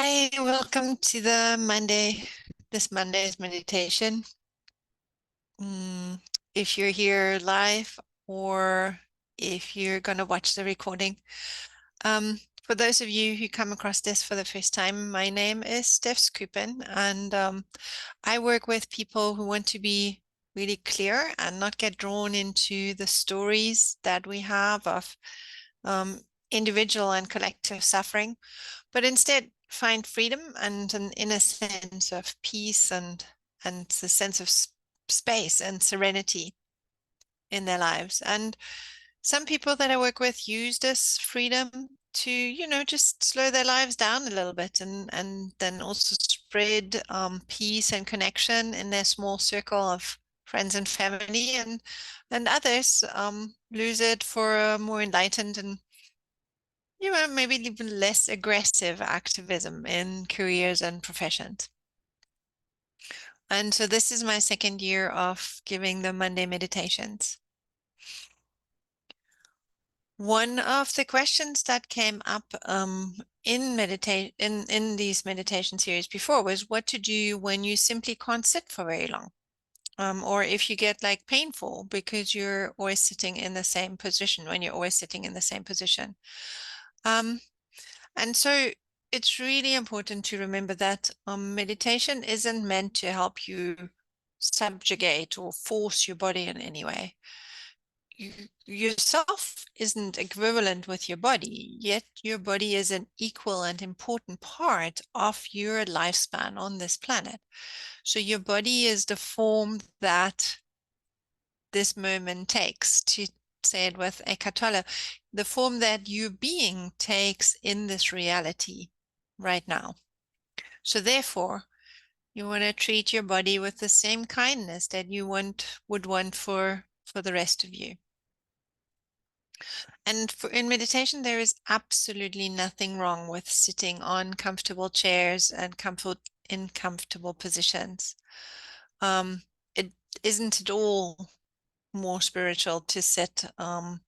Hi, welcome to this Monday's meditation. If you're here live or if you're going to watch the recording. For those of you who come across this for the first time, my name is Steph Skupin, and I work with people who want to be really clear and not get drawn into the stories that we have of individual and collective suffering, but instead find freedom and an inner sense of peace and the sense of space and serenity in their lives. And some people that I work with use this freedom to, just slow their lives down a little bit and then also spread peace and connection in their small circle of friends and family, and others lose it for a more enlightened and maybe even less aggressive activism in careers and professions. And so this is my second year of giving the Monday meditations. One of the questions that came up in these meditation series before was what to do when you simply can't sit for very long, or if you get like painful because you're always sitting in the same position when you're always sitting in the same position. And so it's really important to remember that meditation isn't meant to help you subjugate or force your body in any way. Yourself isn't equivalent with your body, yet your body is an equal and important part of your lifespan on this planet. So your body is the form that this moment takes, to say it with Eckhart Tolle, the form that your being takes in this reality right now. So therefore, you want to treat your body with the same kindness that you would want for the rest of you. And in meditation, there is absolutely nothing wrong with sitting on comfortable chairs and in comfortable positions. It isn't at all more spiritual to sit on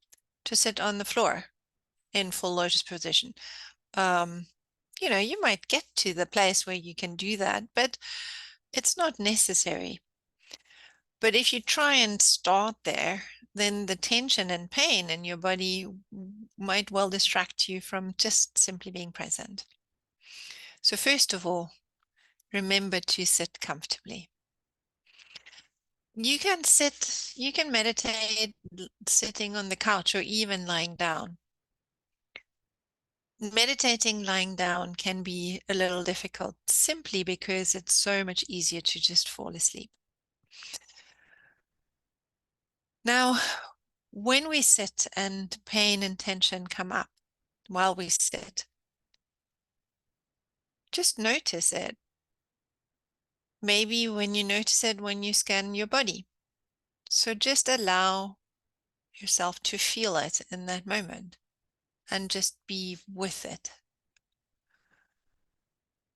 the floor in full lotus position. You might get to the place where you can do that, but it's not necessary. But if you try and start there, then the tension and pain in your body might well distract you from just simply being present. So first of all, remember to sit comfortably. You can meditate sitting on the couch or even lying down. Meditating lying down can be a little difficult simply because it's so much easier to just fall asleep. Now, when we sit and pain and tension come up while we sit, just notice it. Maybe when you notice it when you scan your body. So just allow yourself to feel it in that moment and just be with it.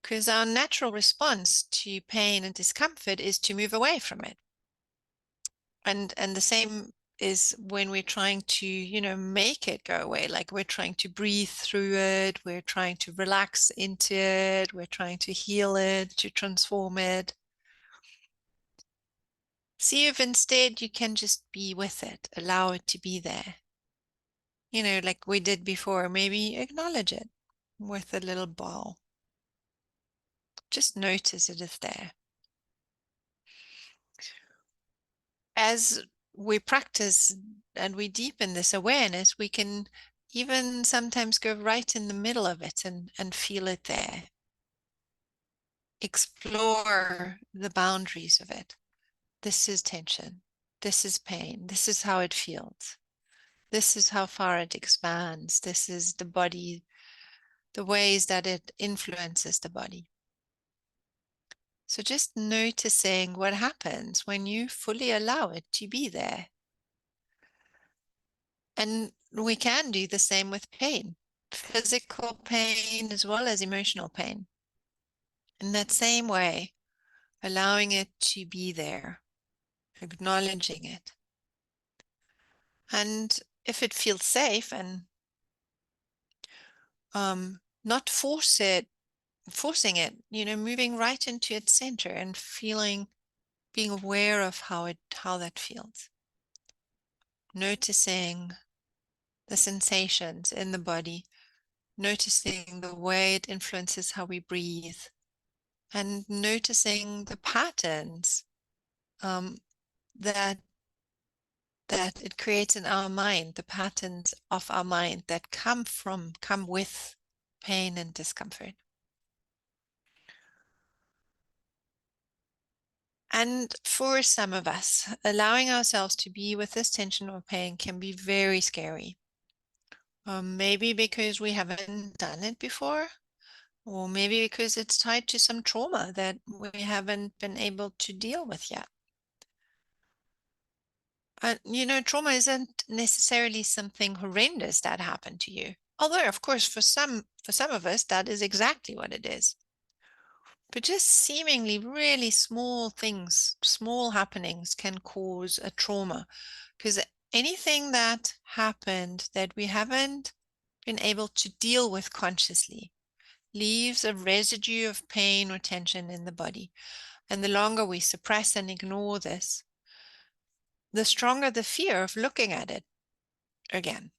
Because our natural response to pain and discomfort is to move away from it. And the same is when we're trying to, make it go away, like we're trying to breathe through it, we're trying to relax into it, we're trying to heal it, to transform it. See if instead you can just be with it, allow it to be there. Like we did before, maybe acknowledge it with a little bow. Just notice it is there. As we practice and we deepen this awareness, we can even sometimes go right in the middle of it and feel it there. Explore the boundaries of it. This is tension. This is pain. This is how it feels. This is how far it expands. This is the body, the ways that it influences the body. So just noticing what happens when you fully allow it to be there. And we can do the same with pain, physical pain as well as emotional pain. In that same way, allowing it to be there, acknowledging it. And if it feels safe and not force it forcing it, moving right into its center and being aware of how that feels. Noticing the sensations in the body, noticing the way it influences how we breathe, and noticing the patterns um, that it creates in our mind, the patterns of our mind that come with pain and discomfort. And for some of us, allowing ourselves to be with this tension or pain can be very scary. Maybe because we haven't done it before, or maybe because it's tied to some trauma that we haven't been able to deal with yet. Trauma isn't necessarily something horrendous that happened to you. Although, of course, for some of us, that is exactly what it is. But just seemingly really small things, small happenings can cause a trauma, because anything that happened that we haven't been able to deal with consciously leaves a residue of pain or tension in the body. And the longer we suppress and ignore this, the stronger the fear of looking at it again.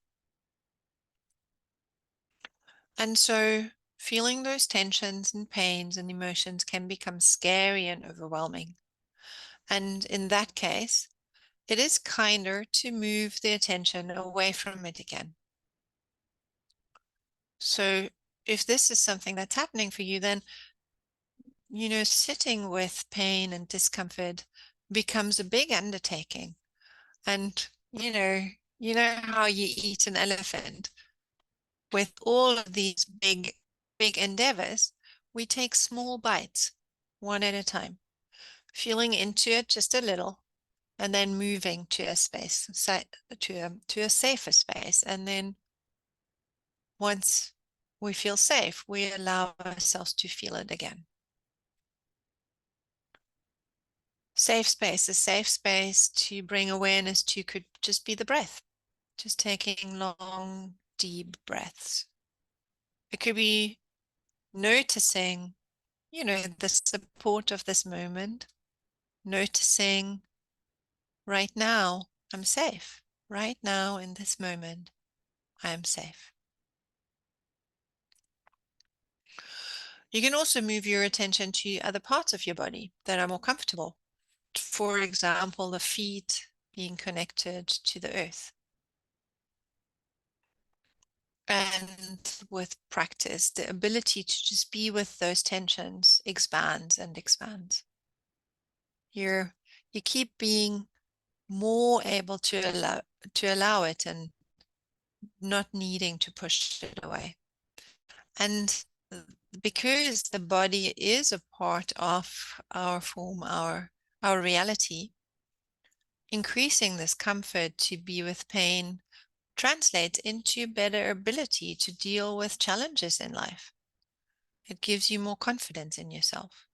And so feeling those tensions and pains and emotions can become scary and overwhelming. And in that case, it is kinder to move the attention away from it again. So if this is something that's happening for you, then, sitting with pain and discomfort becomes a big undertaking. And, how you eat an elephant. With all of these big, big endeavors, we take small bites, one at a time, feeling into it just a little, and then moving to a space, to a safer space. And then once we feel safe, we allow ourselves to feel it again. A safe space to bring awareness to could just be the breath, just taking long, deep breaths. It could be noticing, the support of this moment, noticing right now, I'm safe. Right now, in this moment, I am safe. You can also move your attention to other parts of your body that are more comfortable. For example, the feet being connected to the earth. And with practice, the ability to just be with those tensions expands and expands. You keep being more able to allow it and not needing to push it away. And because the body is a part of our form, our reality, increasing this comfort to be with pain translates into better ability to deal with challenges in life. It gives you more confidence in yourself.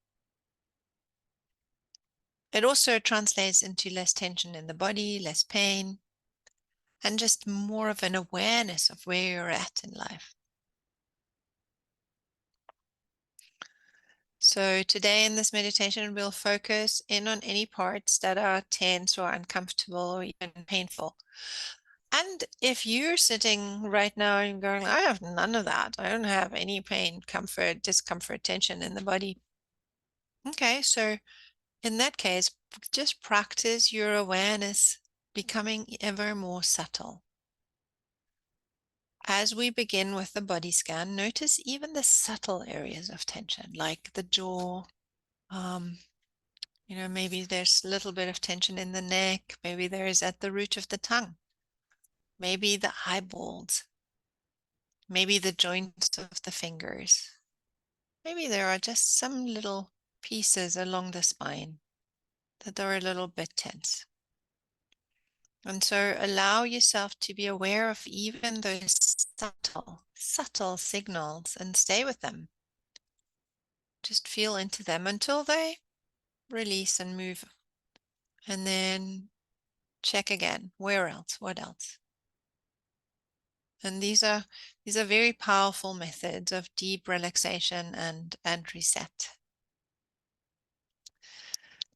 It also translates into less tension in the body, less pain, and just more of an awareness of where you're at in life. So today in this meditation, we'll focus in on any parts that are tense or uncomfortable or even painful. And if you're sitting right now and going, I have none of that. I don't have any pain, comfort, discomfort, tension in the body. Okay, so in that case, just practice your awareness becoming ever more subtle. As we begin with the body scan, notice even the subtle areas of tension, like the jaw. Maybe there's a little bit of tension in the neck. Maybe there is at the root of the tongue. Maybe the eyeballs. Maybe the joints of the fingers. Maybe there are just some little pieces along the spine that are a little bit tense. And so allow yourself to be aware of even those subtle signals and stay with them. Just feel into them until they release and move. And then check again. Where else? What else? And these are very powerful methods of deep relaxation and reset.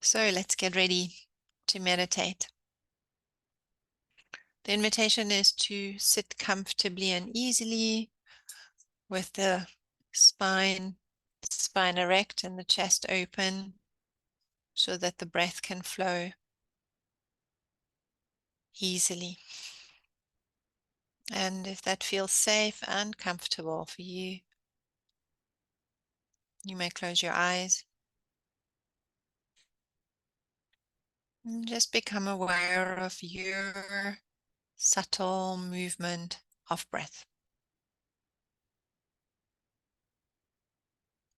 So let's get ready to meditate. The invitation is to sit comfortably and easily with the spine erect and the chest open so that the breath can flow easily. And if that feels safe and comfortable for you, you may close your eyes and just become aware of your subtle movement of breath,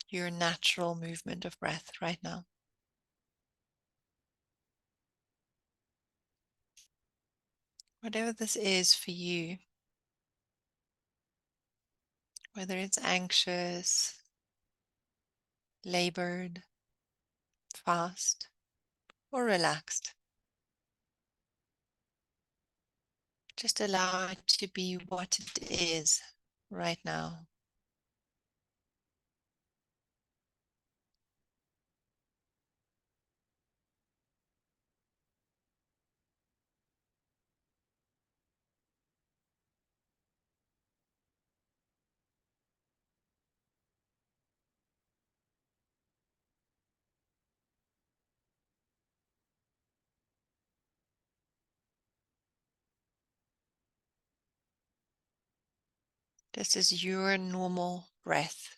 your natural movement of breath right now. Whatever this is for you, whether it's anxious, labored, fast, or relaxed, just allow it to be what it is right now. This is your normal breath.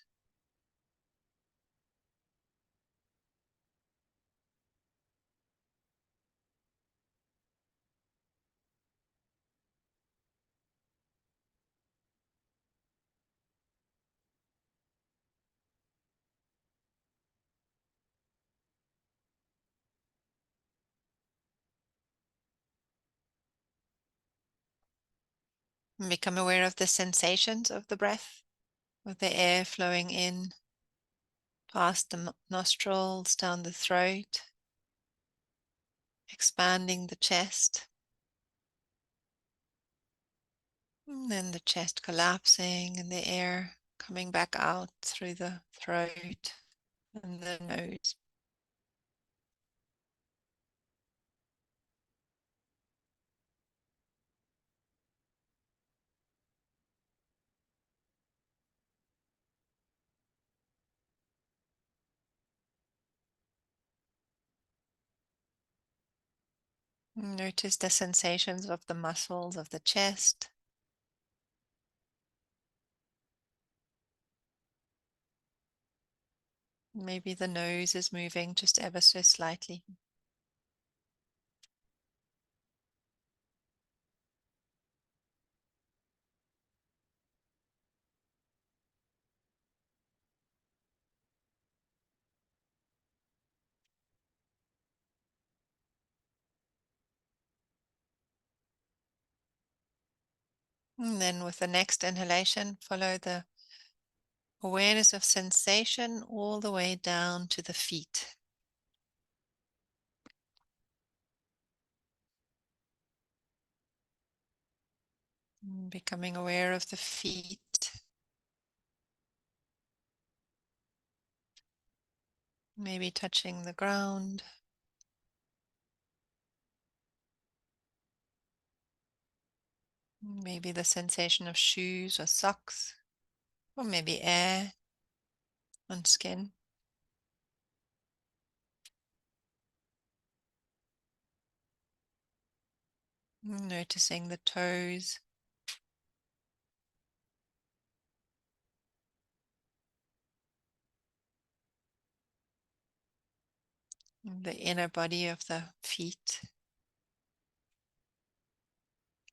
And become aware of the sensations of the breath, of the air flowing in past the nostrils, down the throat, expanding the chest, and then the chest collapsing and the air coming back out through the throat and the nose. Notice the sensations of the muscles of the chest. Maybe the nose is moving just ever so slightly. And then with the next inhalation, follow the awareness of sensation all the way down to the feet. Becoming aware of the feet, maybe touching the ground. Maybe the sensation of shoes or socks, or maybe air on skin. Noticing the toes, the inner body of the feet,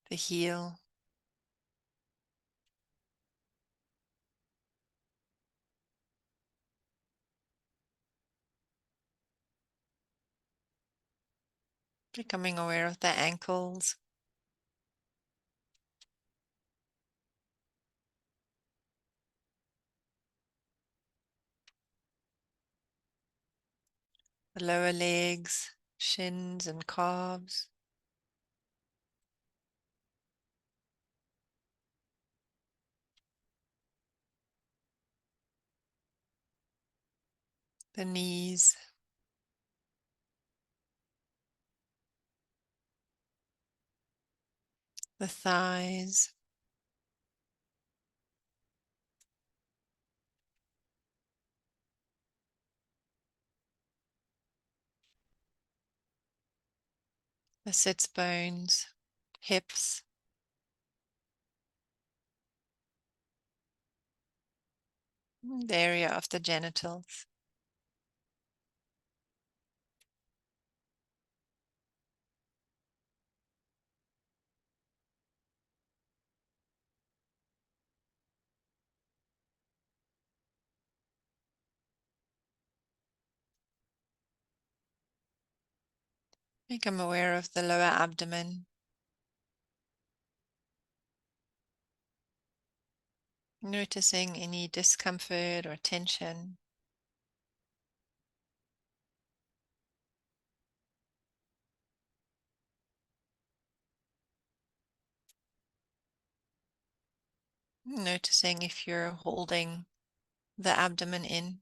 the heel. Becoming aware of the ankles, the lower legs, shins and calves. the knees, the thighs, the sits bones, hips, the area of the genitals. Become aware of the lower abdomen, noticing any discomfort or tension. Noticing if you're holding the abdomen in.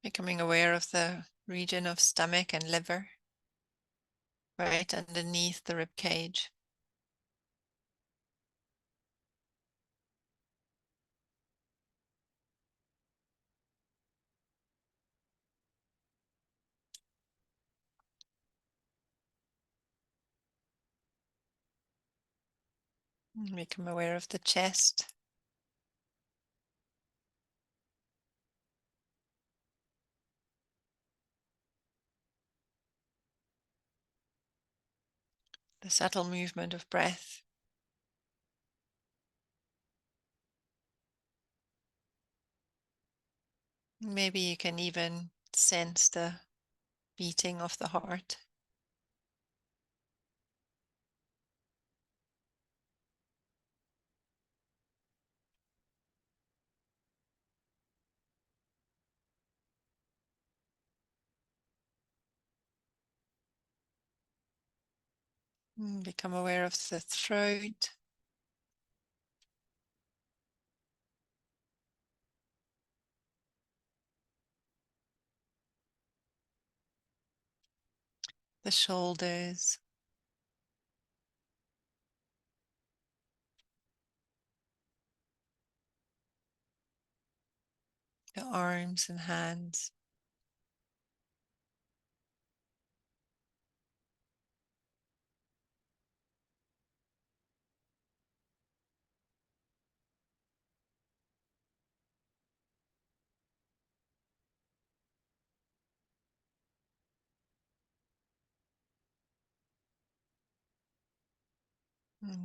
Becoming aware of the region of stomach and liver right underneath the rib cage. Become aware of the chest, the subtle movement of breath. Maybe you can even sense the beating of the heart. Become aware of the throat, the shoulders, the arms and hands.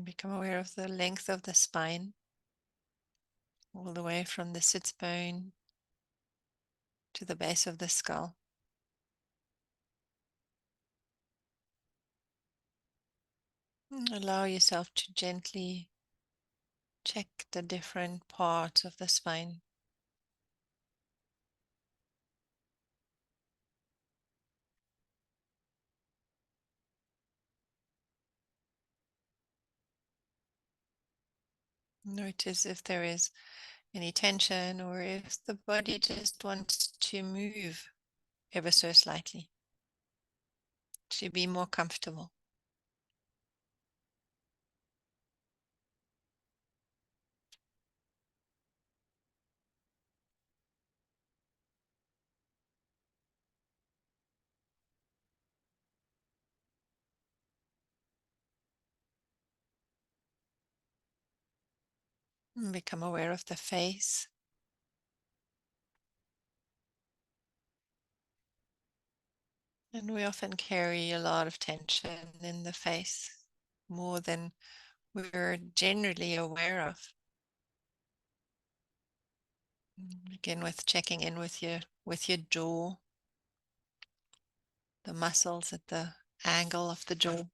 Become aware of the length of the spine, all the way from the sits bone to the base of the skull. Allow yourself to gently check the different parts of the spine. Notice if there is any tension or if the body just wants to move ever so slightly to be more comfortable. Become aware of the face. And we often carry a lot of tension in the face, more than we're generally aware of. Begin with checking in with your jaw, the muscles at the angle of the jaw,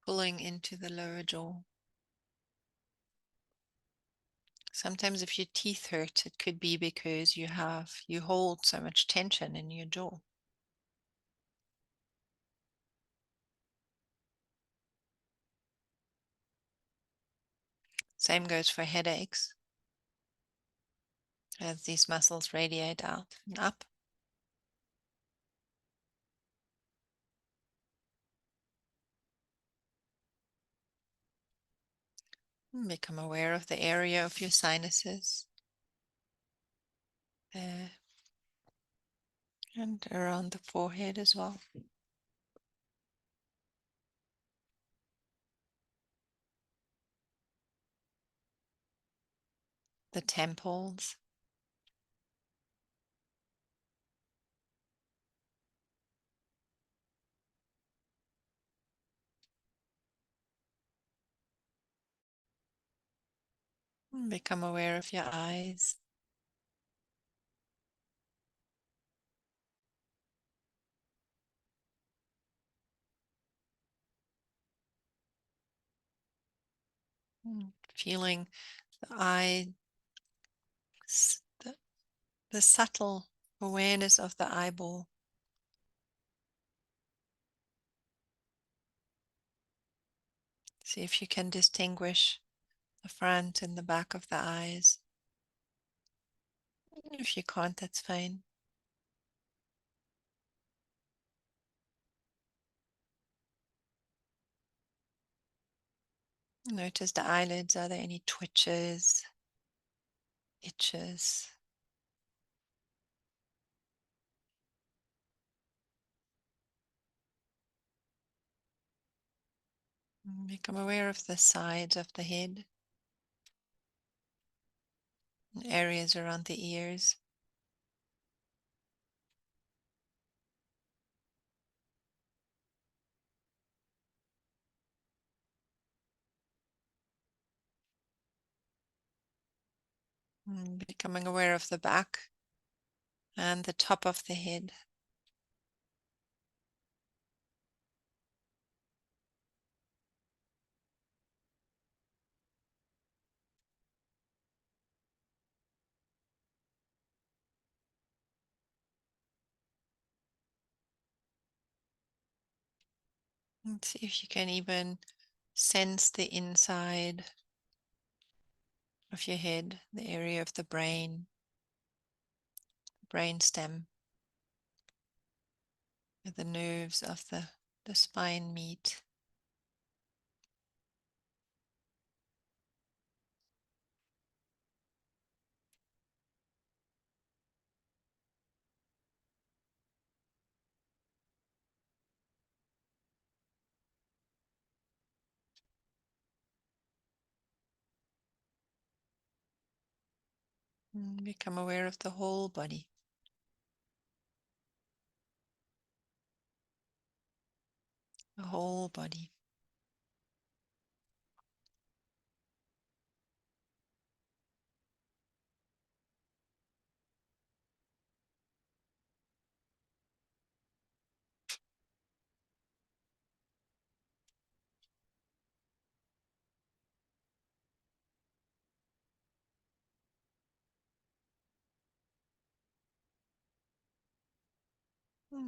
pulling into the lower jaw. Sometimes if your teeth hurt, it could be because you hold so much tension in your jaw. Same goes for headaches, as these muscles radiate out and up. Become aware of the area of your sinuses there and around the forehead as well. The temples. Become aware of your eyes. Feeling the eye, the, the subtle awareness of the eyeball. See if you can distinguish the front and the back of the eyes. If you can't, that's fine. Notice the eyelids. Are there any twitches, itches? Become aware of the sides of the head, and areas around the ears. Becoming aware of the back and the top of the head. And see if you can even sense the inside of your head, the area of the brain stem, where the nerves of the spine meet. Become aware of the whole body. The whole body.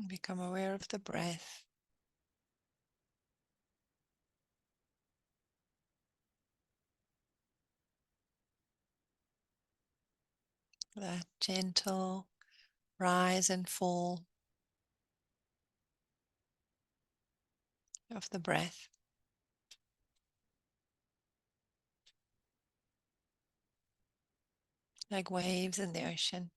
Become aware of the breath. That gentle rise and fall of the breath. Like waves in the ocean.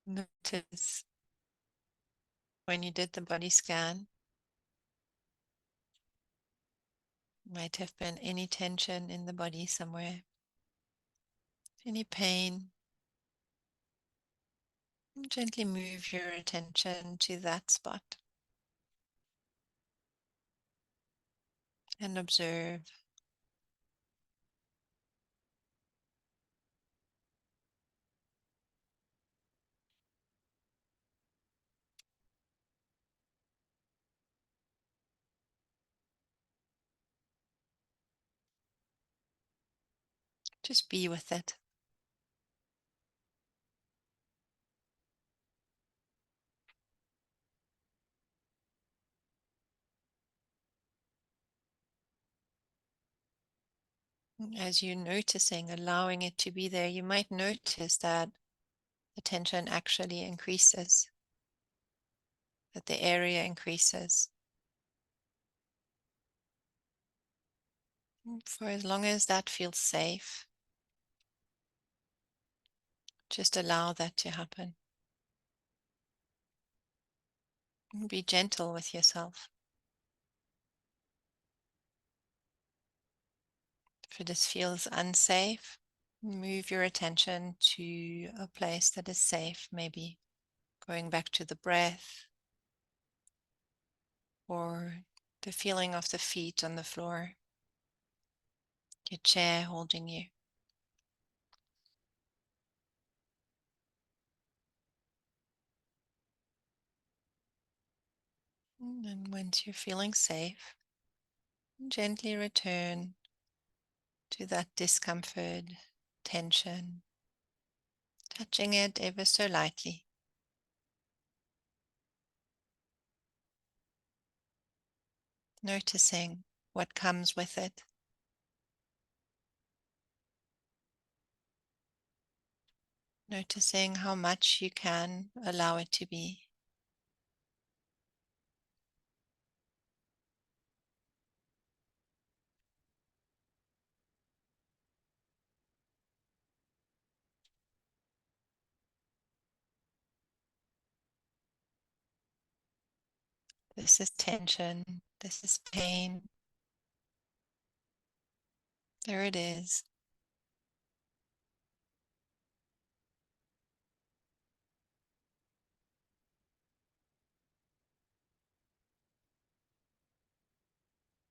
Notice when you did the body scan, Might have been any tension in the body somewhere, any pain. Gently move your attention to that spot and observe. Just be with it. As you're noticing, allowing it to be there, you might notice that the tension actually increases, that the area increases. For as long as that feels safe, just allow that to happen. Be gentle with yourself. If this feels unsafe, move your attention to a place that is safe, maybe going back to the breath or the feeling of the feet on the floor, your chair holding you. And once you're feeling safe, gently return to that discomfort, tension, touching it ever so lightly. Noticing what comes with it. Noticing how much you can allow it to be. This is tension. This is pain. There it is.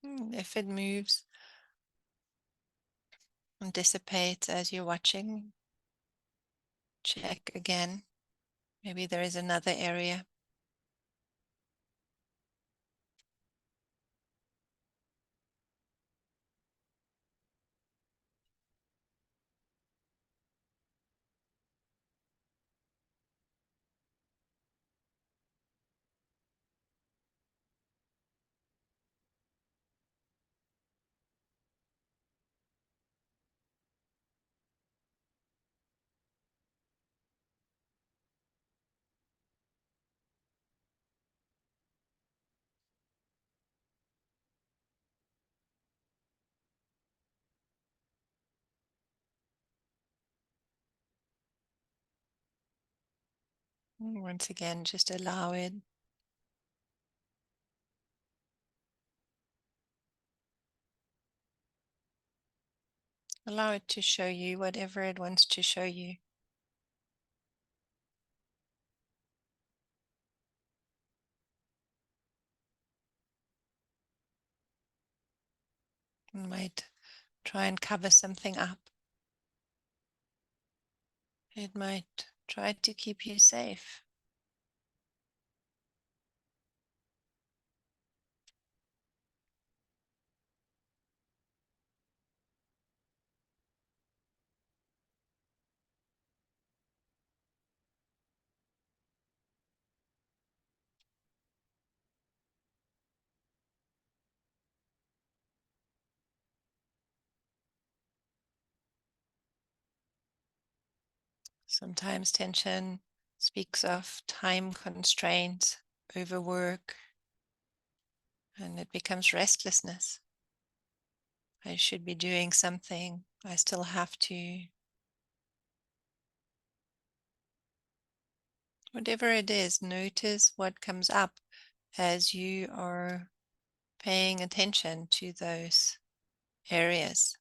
If it moves and dissipates as you're watching, check again. Maybe there is another area. Once again, just allow it. Allow it to show you whatever it wants to show you. You might try and cover something up. It might try to keep you safe. Sometimes tension speaks of time constraints, overwork, and it becomes restlessness. I should be doing something. I still have to. Whatever it is, notice what comes up as you are paying attention to those areas.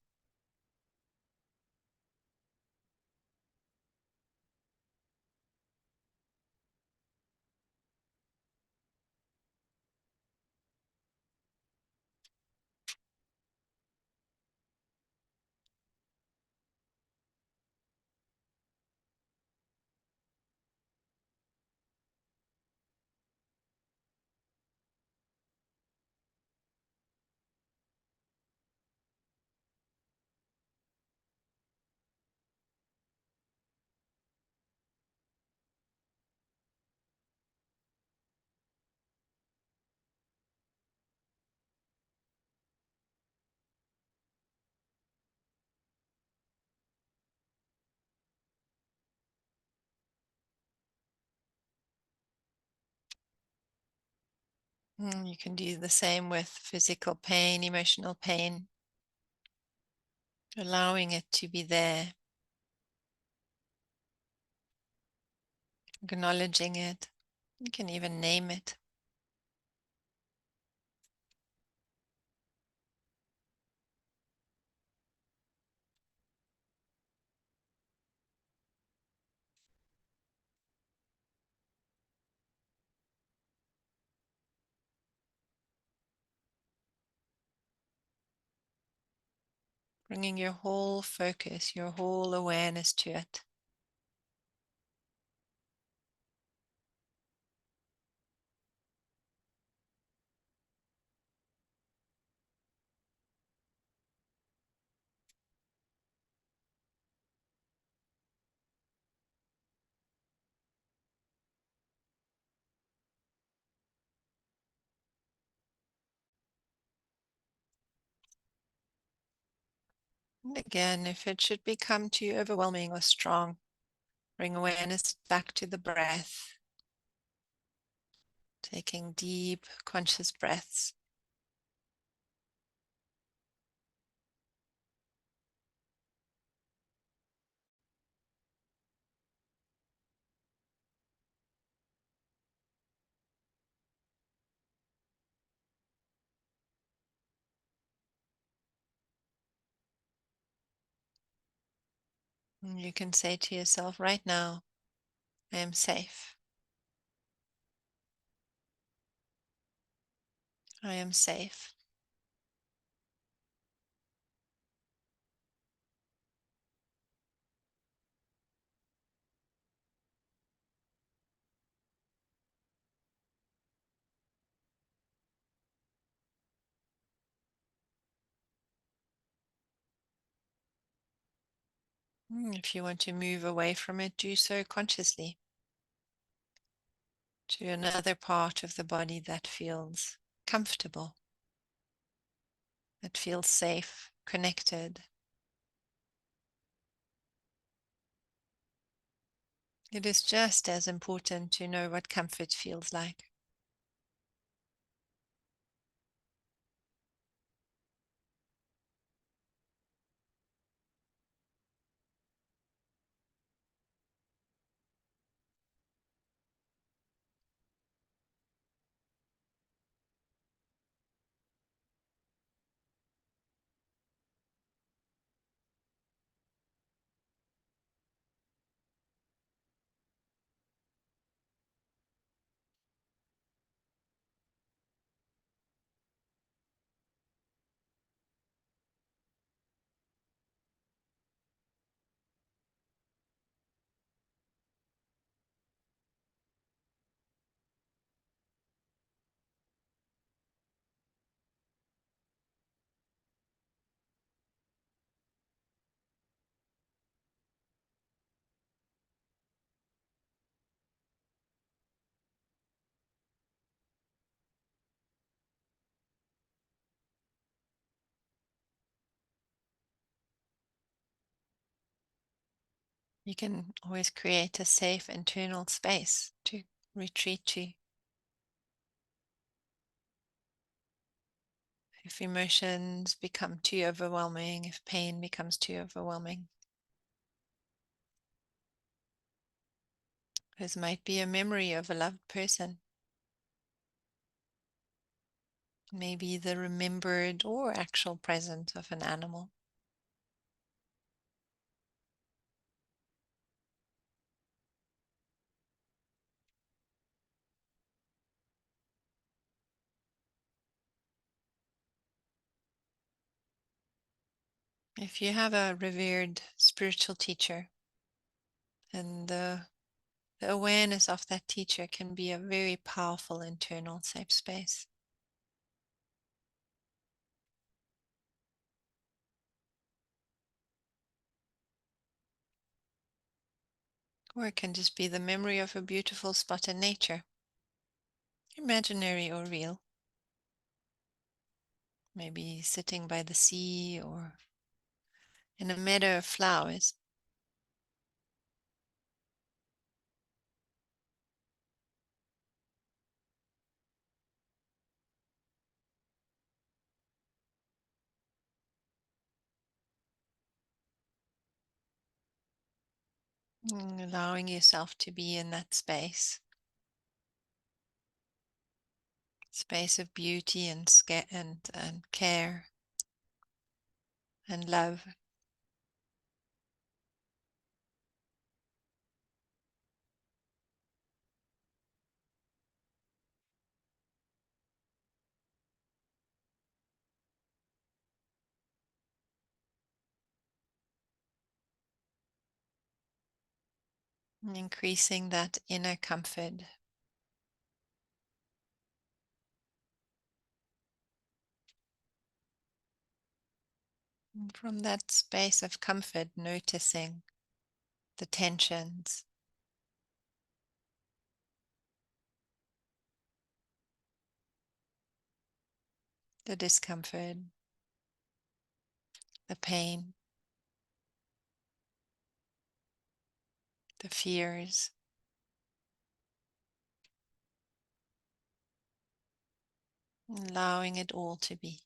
You can do the same with physical pain, emotional pain, allowing it to be there, acknowledging it. You can even name it. Bringing your whole focus, your whole awareness to it. And again, if it should become too overwhelming or strong, bring awareness back to the breath, taking deep, conscious breaths. And you can say to yourself right now, I am safe. I am safe. If you want to move away from it, do so consciously to another part of the body that feels comfortable, that feels safe, connected. It is just as important to know what comfort feels like. You can always create a safe internal space to retreat to. If emotions become too overwhelming, if pain becomes too overwhelming, this might be a memory of a loved person. maybe the remembered or actual presence of an animal. If you have a revered spiritual teacher, and the awareness of that teacher can be a very powerful internal safe space. Or it can just be the memory of a beautiful spot in nature, imaginary or real. Maybe sitting by the sea or in a meadow of flowers. Allowing yourself to be in that space of beauty and care and love. And increasing that inner comfort. And from that space of comfort, noticing the tensions, the discomfort, the pain, the fears. Allowing it all to be.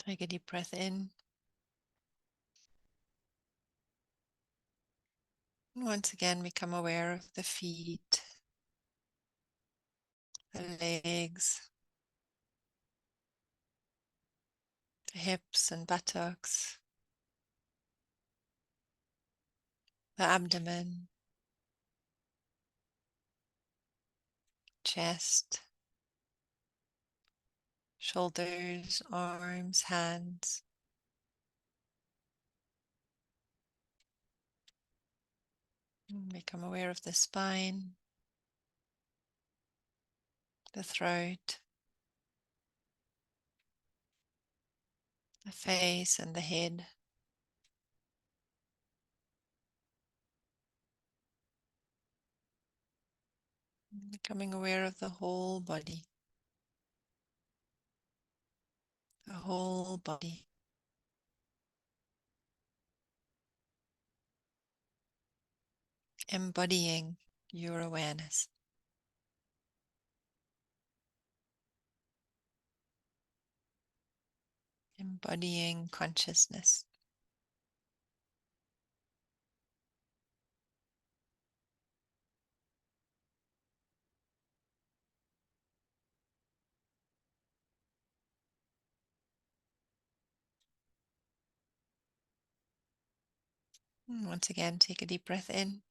Take a deep breath in Once again, become aware of the feet, the legs, the hips and buttocks, the abdomen, chest, shoulders, arms, hands. Become aware of the spine, the throat, the face and the head. Becoming aware of the whole body, the whole body. Embodying your awareness. Embodying consciousness. And once again, take a deep breath in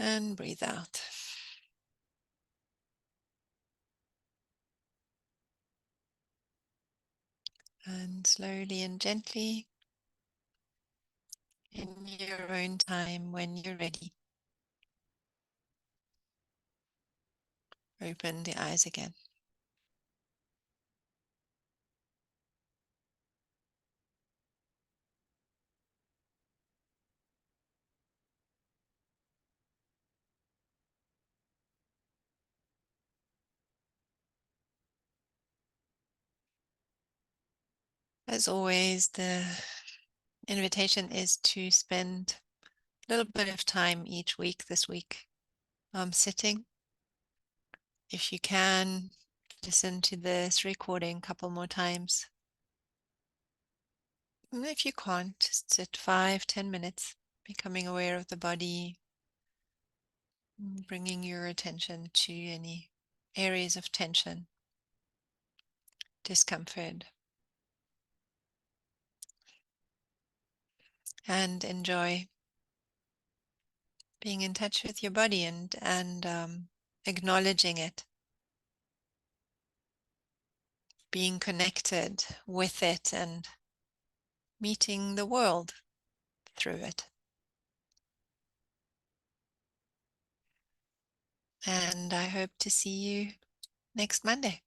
and breathe out. And slowly and gently, in your own time, when you're ready, open the eyes again. As always, the invitation is to spend a little bit of time each week this week sitting. If you can, listen to this recording a couple more times. And if you can't, just sit 5-10 minutes, becoming aware of the body, bringing your attention to any areas of tension, discomfort, and enjoy being in touch with your body and acknowledging it, being connected with it and meeting the world through it. And I hope to see you next Monday.